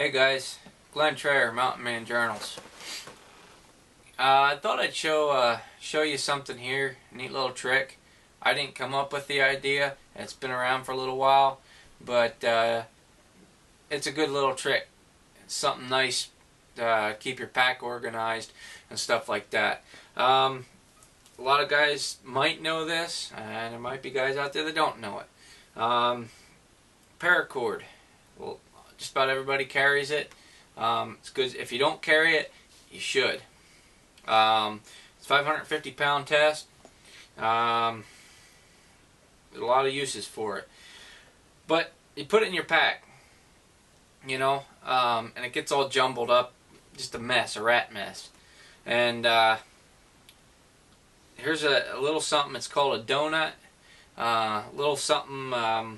Hey guys, Glen Trayer, Mountain Man Journals. I thought I'd show you something here, a neat little trick. I didn't come up with the idea. It's been around for a little while, but it's a good little trick. It's something nice to keep your pack organized and stuff like that. A lot of guys might know this, and there might be guys out there that don't know it. Paracord. Well, just about everybody carries it. It's good. If you don't carry it, you should. It's a 550-pound test. There's a lot of uses for it. But you put it in your pack, and it gets all jumbled up, just a mess, a rat mess. And here's a little something. It's called a donut. A little something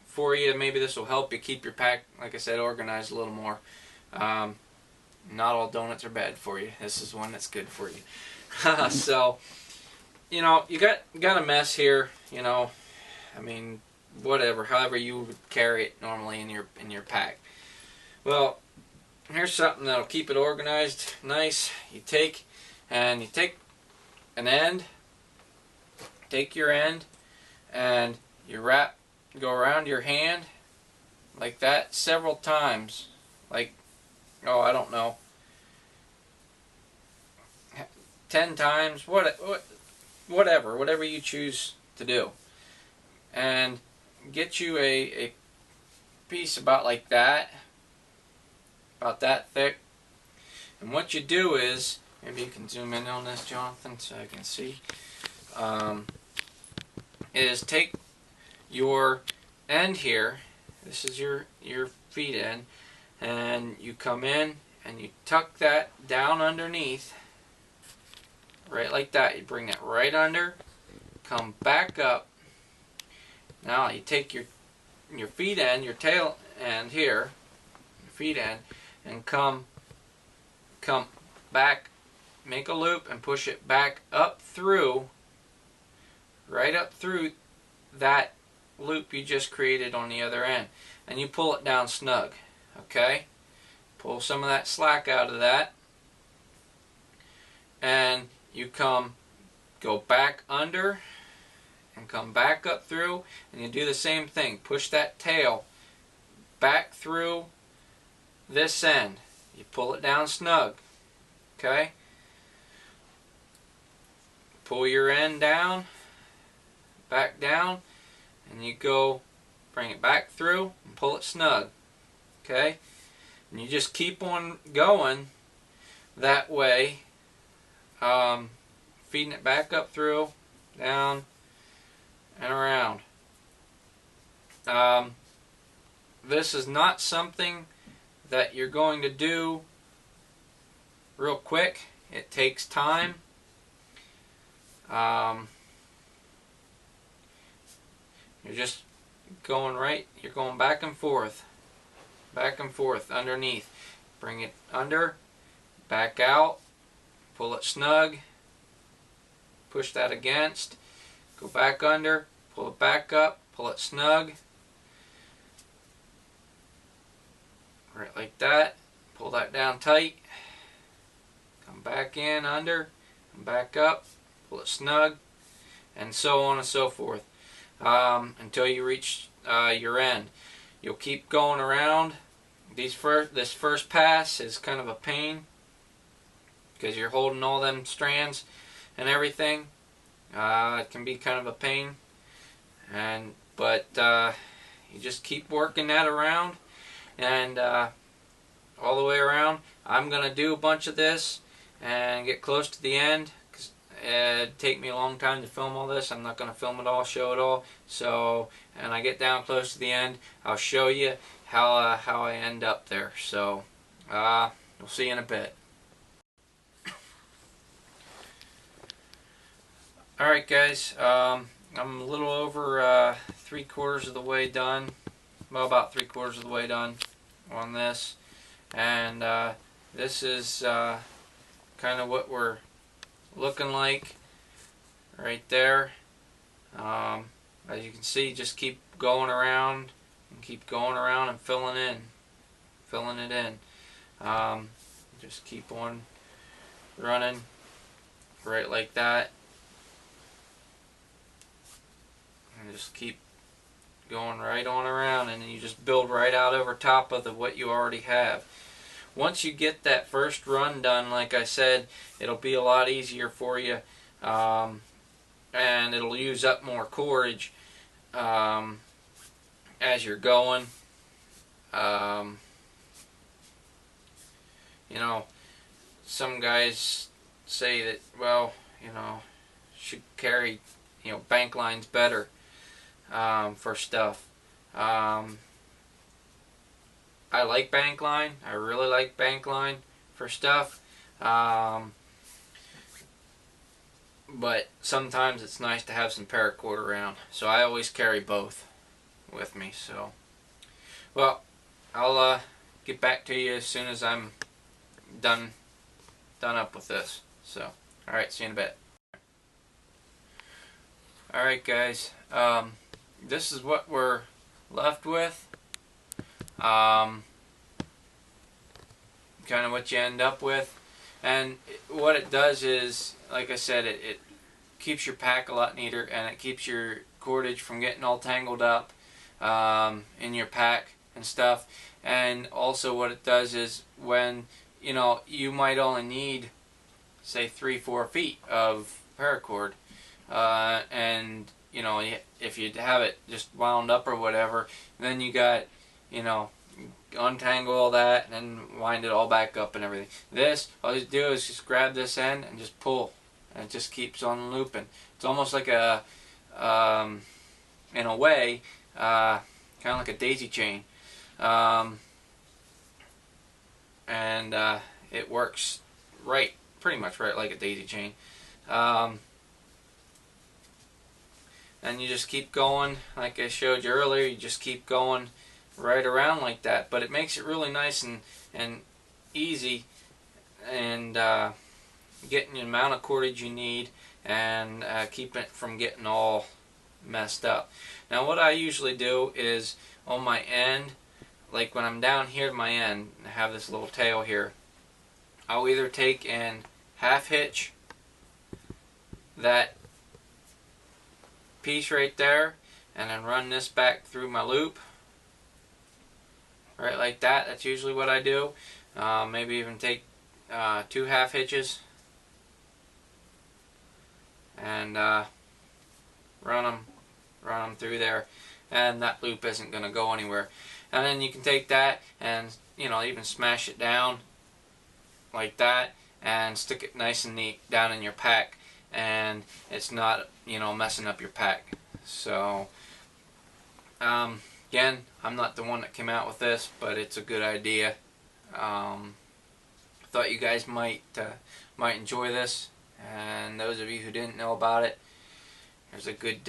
for you. Maybe this will help you keep your pack, like I said, organized a little more. Not all donuts are bad for you. This is one that's good for you. So, you got a mess here. I mean, whatever, however you would carry it normally in your pack. Well, here's something that'll keep it organized nice. You take an end. Take your end, and you go around your hand like that several times, like, oh, I don't know, 10 times, whatever you choose to do, and get you a piece about like that, about that thick. And what you do is, maybe you can zoom in on this, Jonathan, so I can see, is take your end here, this is your feet end, and you come in and you tuck that down underneath, right like that. You bring that right under, come back up. Now you take your feet end, your tail end here, your feet end, and come back, make a loop and push it back up through, right up through that loop you just created on the other end, and you pull it down snug. Okay, pull some of that slack out of that, and you go back under and come back up through, and you do the same thing. Push that tail back through this end, you pull it down snug. Okay, pull your end down, back down, and you bring it back through and pull it snug. Okay, and you just keep on going that way, feeding it back up through, down, and around. This is not something that you're going to do real quick. It takes time. You're just going you're going back and forth underneath. Bring it under, back out, pull it snug, push that against, go back under, pull it back up, pull it snug, right like that, pull that down tight, come back in under, come back up, pull it snug, and so on and so forth, until you reach your end. You'll keep going around. This first pass is kind of a pain because you're holding all them strands and everything. It can be kind of a pain, but you just keep working that around, and all the way around. I'm gonna do a bunch of this and get close to the end. It'd take me a long time to film all this. I'm not going to film it all, show it all. So, and I get down close to the end, I'll show you how I end up there. So, we'll see you in a bit. Alright guys, I'm a little over 3/4 of the way done. Well, about 3/4 of the way done on this. And this is kind of what we're looking like right there. As you can see, just keep going around and keep going around and filling in. filling it in. Just keep on running right like that, and just keep going right on around, and then you just build right out over top of what you already have. Once you get that first run done, like I said, it'll be a lot easier for you, and it'll use up more cordage as you're going. You know, some guys say that, well, you know, should carry, you know, bank lines better for stuff. I like bank line. I really like bank line for stuff. But sometimes it's nice to have some paracord around. So I always carry both with me. So, well, I'll get back to you as soon as I'm done up with this. So, alright, see you in a bit. Alright guys, this is what we're left with. Kind of what you end up with. And what it does is, like I said, it keeps your pack a lot neater, and it keeps your cordage from getting all tangled up in your pack and stuff. And also what it does is, when you know, you might only need, say, 3-4 feet of paracord, and you know, if you have it just wound up or whatever, then you got, you know, untangle all that and then wind it all back up and everything. This, all you do is just grab this end and just pull, and it just keeps on looping. It's almost like a, in a way, kind of like a daisy chain. And it works right, pretty much right like a daisy chain. And you just keep going, like I showed you earlier, you just keep going right around like that. But it makes it really nice and easy, and getting the amount of cordage you need, and keeping it from getting all messed up. Now what I usually do is, on my end, like when I'm down here at my end, I have this little tail here, I'll either take and half hitch that piece right there, and then run this back through my loop, right like that. That's usually what I do. Maybe even take 2 half hitches and run them through there, and that loop isn't going to go anywhere. And then you can take that and, you know, even smash it down like that and stick it nice and neat down in your pack, and it's not, you know, messing up your pack. So again, I'm not the one that came out with this, but it's a good idea. Thought you guys might enjoy this, and those of you who didn't know about it, there's a good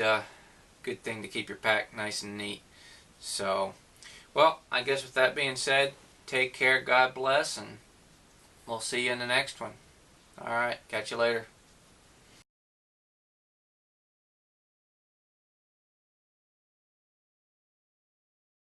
thing to keep your pack nice and neat. So, well, I guess with that being said, take care, God bless, and we'll see you in the next one. Alright, catch you later.